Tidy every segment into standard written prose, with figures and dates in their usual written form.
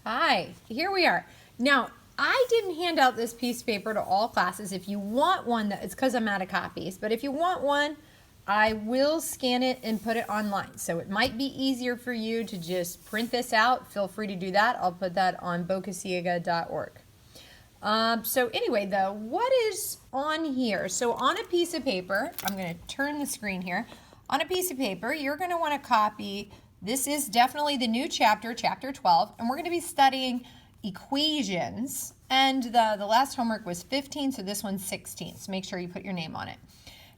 Hi, here we are. Now, I didn't hand out this piece of paper to all classes. If you want one, it's because I'm out of copies, but if you want one, I will scan it and put it online. So it might be easier for you to just print this out. Feel free to do that. I'll put that on bocasiega.org. So anyway, though, what is on here? So on a piece of paper, I'm going to turn the screen here. On a piece of paper, you're going to want to copy. This is definitely the new chapter, chapter 12, and we're going to be studying equations. And the last homework was 15, so this one's 16. So make sure you put your name on it.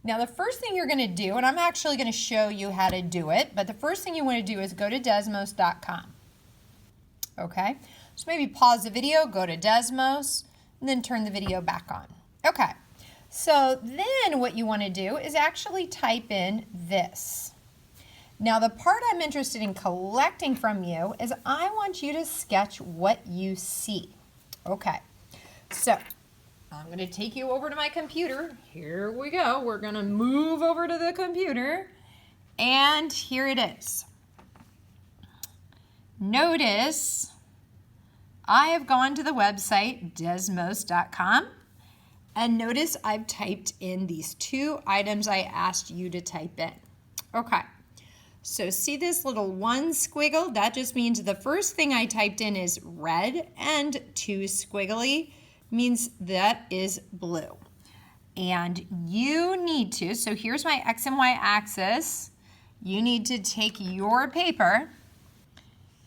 Now, the first thing you're going to do, and I'm actually going to show you how to do it, but the first thing you want to do is go to Desmos.com. Okay? So maybe pause the video, go to Desmos, and then turn the video back on. Okay. So then what you want to do is actually type in this. Now, the part I'm interested in collecting from you is I want you to sketch what you see. Okay. So I'm going to take you over to my computer. Here we go. We're going to move over to the computer. And here it is. Notice I have gone to the website desmos.com. And notice I've typed in these two items I asked you to type in. Okay. So see this little one squiggle? That just means the first thing I typed in is red, and two squiggly means that is blue. And you need to, so here's my X and Y axis. You need to take your paper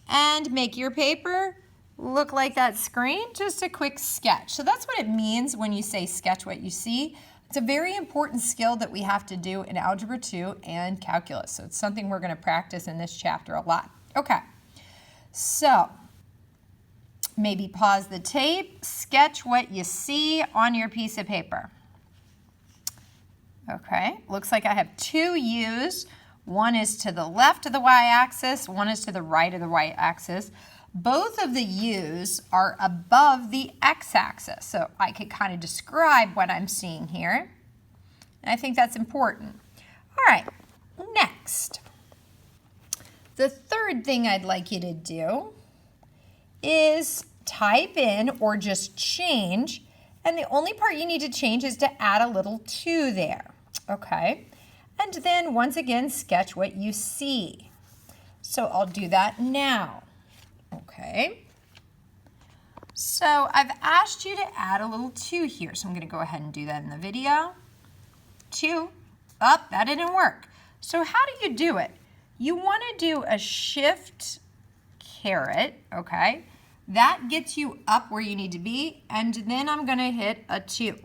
and make your paper look like that screen, just a quick sketch. So that's what it means when you say sketch what you see. It's a very important skill that we have to do in Algebra 2 and Calculus. So it's something we're going to practice in this chapter a lot. Okay, so maybe pause the tape, sketch what you see on your piece of paper. Okay, looks like I have two U's. One is to the left of the y-axis, one is to the right of the y-axis. Both of the U's are above the x-axis, so I could kind of describe what I'm seeing here. And I think that's important. All right, next. The third thing I'd like you to do is type in or just change, and the only part you need to change is to add a little 2 there, okay? And then once again, sketch what you see. So I'll do that now. Okay, so I've asked you to add a little 2 here, so I'm going to go ahead and do that in the video. 2, oh, that didn't work. So how do you do it? You want to do a shift caret, okay? That gets you up where you need to be, and then I'm going to hit a 2.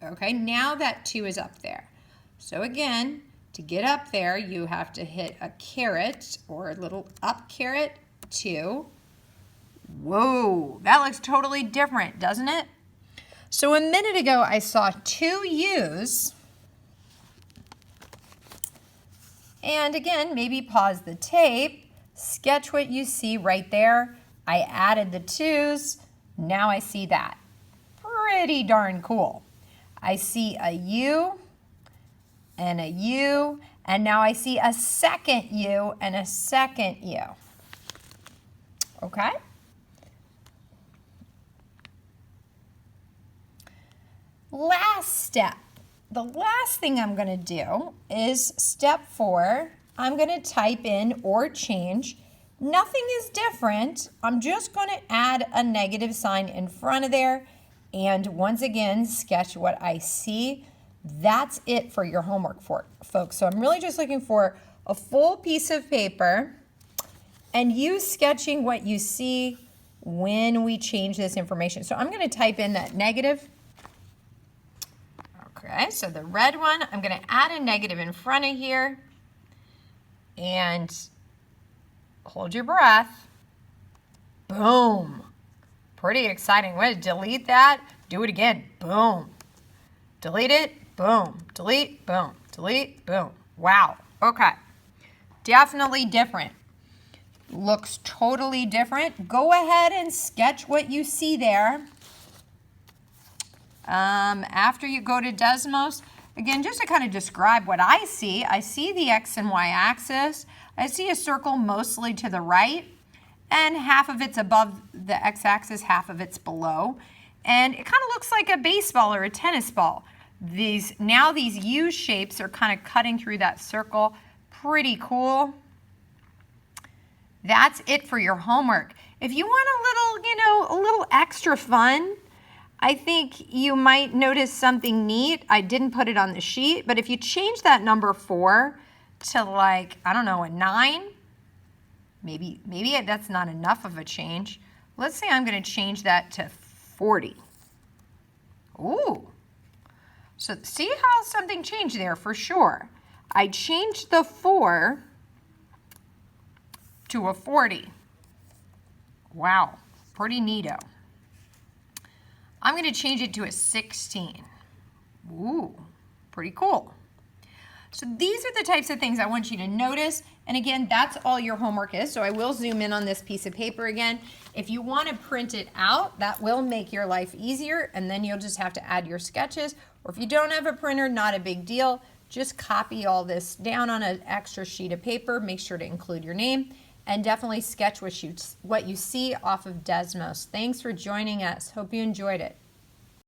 Okay, now that 2 is up there. So again, to get up there, you have to hit a caret or a little up caret, 2. Whoa, that looks totally different, doesn't it? So a minute ago, I saw 2 U's. And again, maybe pause the tape, sketch what you see right there. I added the 2's. Now I see that. Pretty darn cool. I see a U and a U, and now I see a second U and a second U. Okay? Last step. The last thing I'm going to do is step 4. I'm going to type in or change. Nothing is different. I'm just going to add a negative sign in front of there, and once again, sketch what I see. That's it for your homework, folks. So I'm really just looking for a full piece of paper and you sketching what you see when we change this information. So I'm going to type in that negative. Okay, so the red one, I'm going to add a negative in front of here. And hold your breath. Boom. Pretty exciting. I'm going to delete that. Do it again. Boom. Delete it. Boom, delete, boom, delete, boom. Wow, okay. Definitely different. Looks totally different. Go ahead and sketch what you see there. After you go to Desmos, again, just to kind of describe what I see the X and Y axis. I see a circle mostly to the right, and half of it's above the x-axis, half of it's below. And it kind of looks like a baseball or a tennis ball. Now these U shapes are kind of cutting through that circle. Pretty cool. That's it for your homework. If you want a little extra fun, I think you might notice something neat. I didn't put it on the sheet, but if you change that number 4 to like, I don't know, a 9, maybe that's not enough of a change. Let's say I'm going to change that to 40. Ooh. So see how something changed there for sure. I changed the 4 to a 40. Wow, pretty neato. I'm going to change it to a 16. Ooh, pretty cool. So these are the types of things I want you to notice. And again, that's all your homework is. So I will zoom in on this piece of paper again. If you want to print it out, that will make your life easier. And then you'll just have to add your sketches. Or if you don't have a printer, not a big deal. Just copy all this down on an extra sheet of paper. Make sure to include your name. And definitely sketch what you see off of Desmos. Thanks for joining us. Hope you enjoyed it.